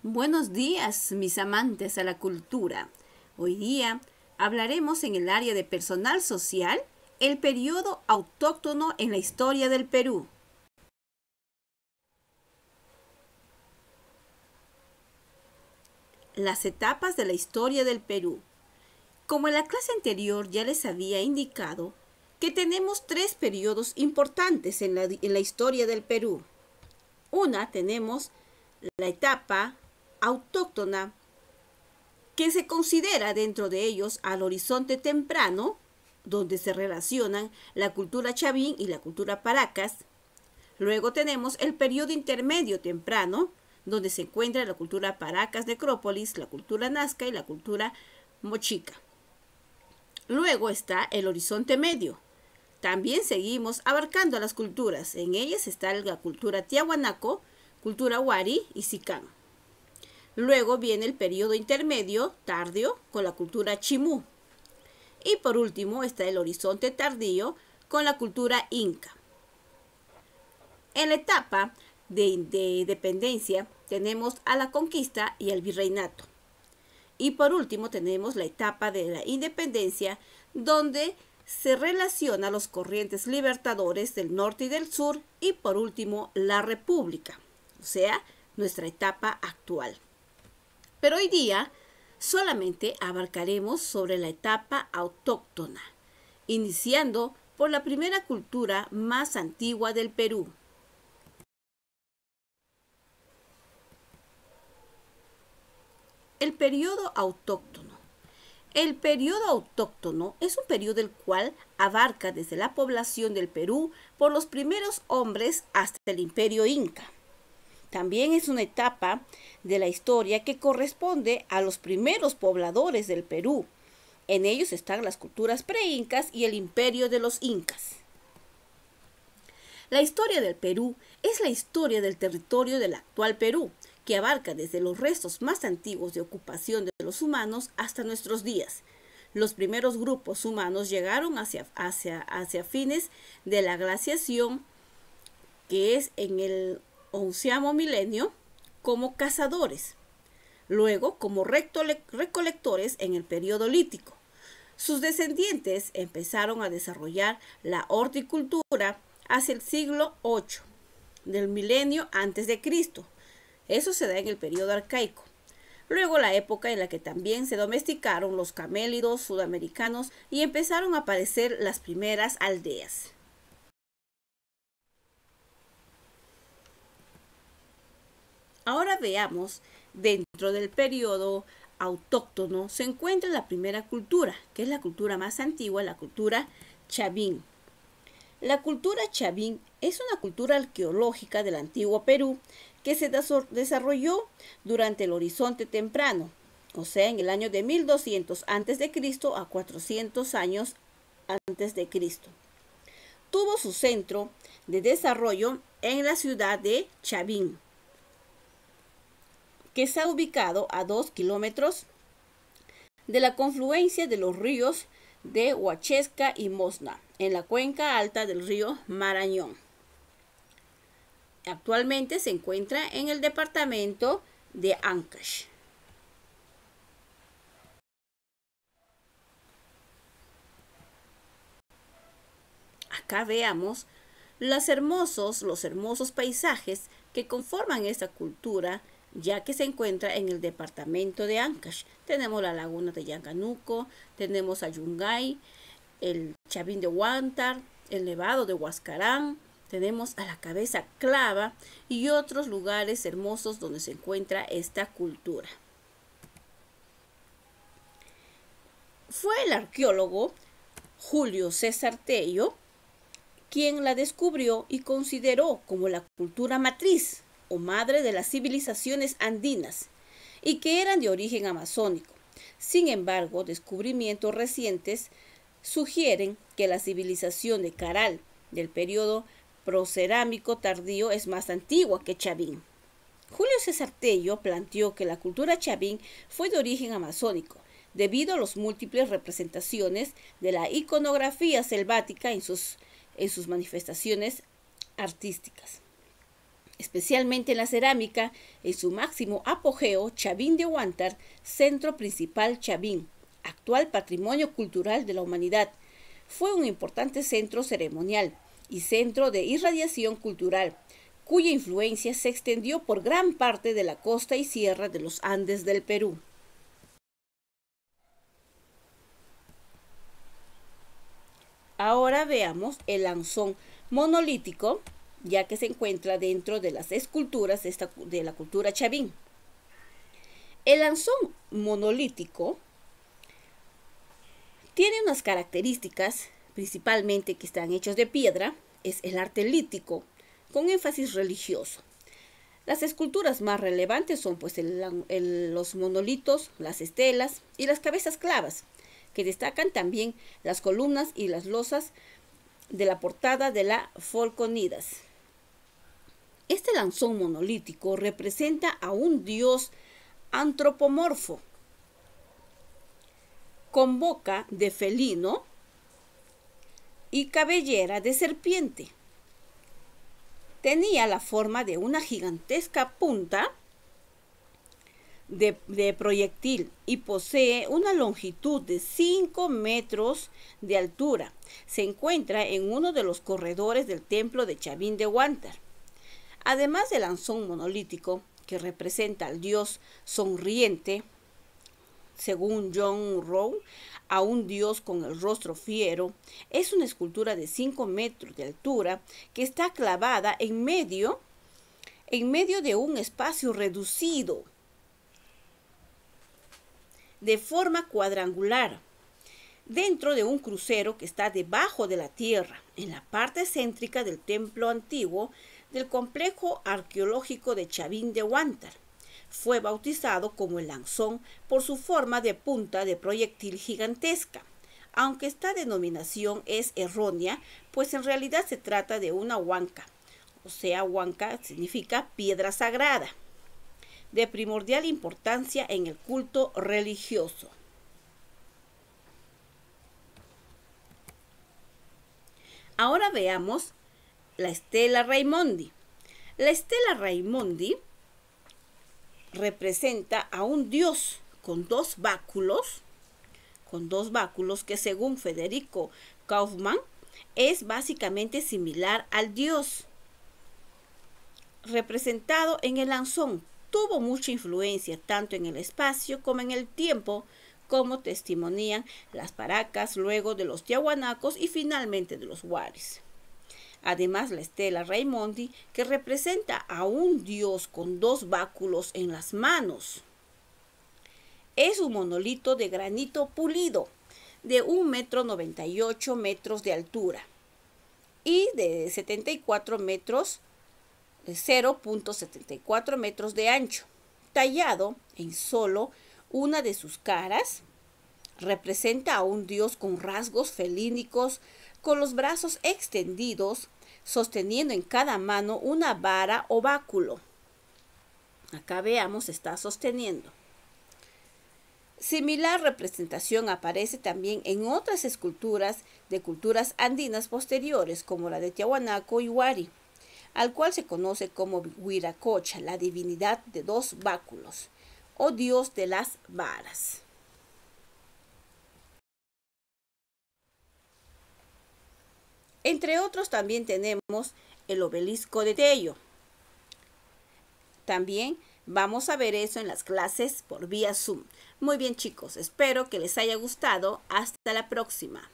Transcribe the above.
Buenos días, mis amantes a la cultura. Hoy día hablaremos en el área de personal social, el periodo autóctono en la historia del Perú. Las etapas de la historia del Perú. Como en la clase anterior ya les había indicado que tenemos tres periodos importantes en la historia del Perú. Tenemos la etapa autóctona, que se considera dentro de ellos al horizonte temprano, donde se relacionan la cultura chavín y la cultura paracas. Luego tenemos el periodo intermedio temprano, donde se encuentra la cultura paracas necrópolis, la cultura nazca y la cultura mochica. Luego está el horizonte medio. También seguimos abarcando las culturas. En ellas está la cultura tiahuanaco, cultura huari y sicán. Luego viene el periodo intermedio, tardío, con la cultura chimú. Y por último está el horizonte tardío con la cultura inca. En la etapa de dependencia tenemos a la conquista y el virreinato. Y por último tenemos la etapa de la independencia, donde se relaciona los corrientes libertadores del norte y del sur, y por último la república, o sea, nuestra etapa actual. Pero hoy día solamente abarcaremos sobre la etapa autóctona, iniciando por la primera cultura más antigua del Perú. El periodo autóctono. El periodo autóctono es un periodo el cual abarca desde la población del Perú por los primeros hombres hasta el imperio inca. También es una etapa de la historia que corresponde a los primeros pobladores del Perú. En ellos están las culturas preincas y el imperio de los incas. La historia del Perú es la historia del territorio del actual Perú, que abarca desde los restos más antiguos de ocupación de los humanos hasta nuestros días. Los primeros grupos humanos llegaron hacia fines de la glaciación, que es en el 11º milenio, como cazadores, luego como recolectores en el periodo lítico. Sus descendientes empezaron a desarrollar la horticultura hacia el siglo VIII del milenio antes de Cristo. Eso se da en el periodo arcaico. Luego la época en la que también se domesticaron los camélidos sudamericanos y empezaron a aparecer las primeras aldeas. Ahora veamos, dentro del periodo autóctono se encuentra la primera cultura, que es la cultura más antigua, la cultura chavín. La cultura chavín es una cultura arqueológica del antiguo Perú que se desarrolló durante el horizonte temprano, o sea, en el año de 1200 a.C. a 400 años a.C. Tuvo su centro de desarrollo en la ciudad de Chavín, que está ubicado a 2 kilómetros de la confluencia de los ríos de Huachesca y Mosna, en la cuenca alta del río Marañón. Actualmente se encuentra en el departamento de Ancash. Acá veamos los hermosos paisajes que conforman esta cultura, ya que se encuentra en el departamento de Ancash. Tenemos la laguna de Yanganuco, tenemos a Yungay, el Chavín de Huántar, el Nevado de Huascarán, tenemos a la Cabeza Clava y otros lugares hermosos donde se encuentra esta cultura. Fue el arqueólogo Julio César Tello quien la descubrió y consideró como la cultura matriz o madre de las civilizaciones andinas y que eran de origen amazónico. Sin embargo, descubrimientos recientes sugieren que la civilización de Caral del periodo procerámico tardío es más antigua que Chavín. Julio César Tello planteó que la cultura chavín fue de origen amazónico, debido a las múltiples representaciones de la iconografía selvática en sus manifestaciones artísticas. especialmente en la cerámica, en su máximo apogeo, Chavín de Huántar, Centro Principal Chavín, actual Patrimonio Cultural de la Humanidad. Fue un importante centro ceremonial y centro de irradiación cultural, cuya influencia se extendió por gran parte de la costa y sierra de los Andes del Perú. Ahora veamos el lanzón monolítico, ya que se encuentra dentro de las esculturas de la cultura chavín. El lanzón monolítico tiene unas características, principalmente que están hechos de piedra, es el arte lítico, con énfasis religioso. Las esculturas más relevantes son pues los monolitos, las estelas y las cabezas clavas, que destacan también las columnas y las losas de la portada de la Folconidas. Este lanzón monolítico representa a un dios antropomorfo, con boca de felino y cabellera de serpiente. Tenía la forma de una gigantesca punta de proyectil y posee una longitud de 5 metros de altura. Se encuentra en uno de los corredores del templo de Chavín de Huántar. Además del lanzón monolítico, que representa al dios sonriente, según John Rowe, a un dios con el rostro fiero, es una escultura de 5 metros de altura que está clavada en medio de un espacio reducido, de forma cuadrangular, dentro de un crucero que está debajo de la tierra, en la parte céntrica del templo antiguo del complejo arqueológico de Chavín de Huántar. Fue bautizado como el lanzón por su forma de punta de proyectil gigantesca, aunque esta denominación es errónea, pues en realidad se trata de una huanca, o sea, huanca significa piedra sagrada, de primordial importancia en el culto religioso. Ahora veamos la Stella Raimondi. La Stella Raimondi representa a un dios con dos báculos que según Federico Kaufmann es básicamente similar al dios representado en el lanzón. Tuvo mucha influencia tanto en el espacio como en el tiempo, como testimonian las paracas, luego de los tiahuanacos y finalmente de los huaris. Además, la Stella Raimondi, que representa a un dios con dos báculos en las manos, es un monolito de granito pulido de 1,98 metros de altura y de 74 metros, de 0,74 metros de ancho, tallado en solo una de sus caras. Representa a un dios con rasgos felínicos, con los brazos extendidos, sosteniendo en cada mano una vara o báculo. Acá veamos, está sosteniendo. Similar representación aparece también en otras esculturas de culturas andinas posteriores, como la de Tiahuanaco y Huari, al cual se conoce como Huiracocha, la divinidad de dos báculos, o dios de las varas. Entre otros también tenemos el obelisco de Tello. También vamos a ver eso en las clases por vía Zoom. Muy bien chicos, espero que les haya gustado. Hasta la próxima.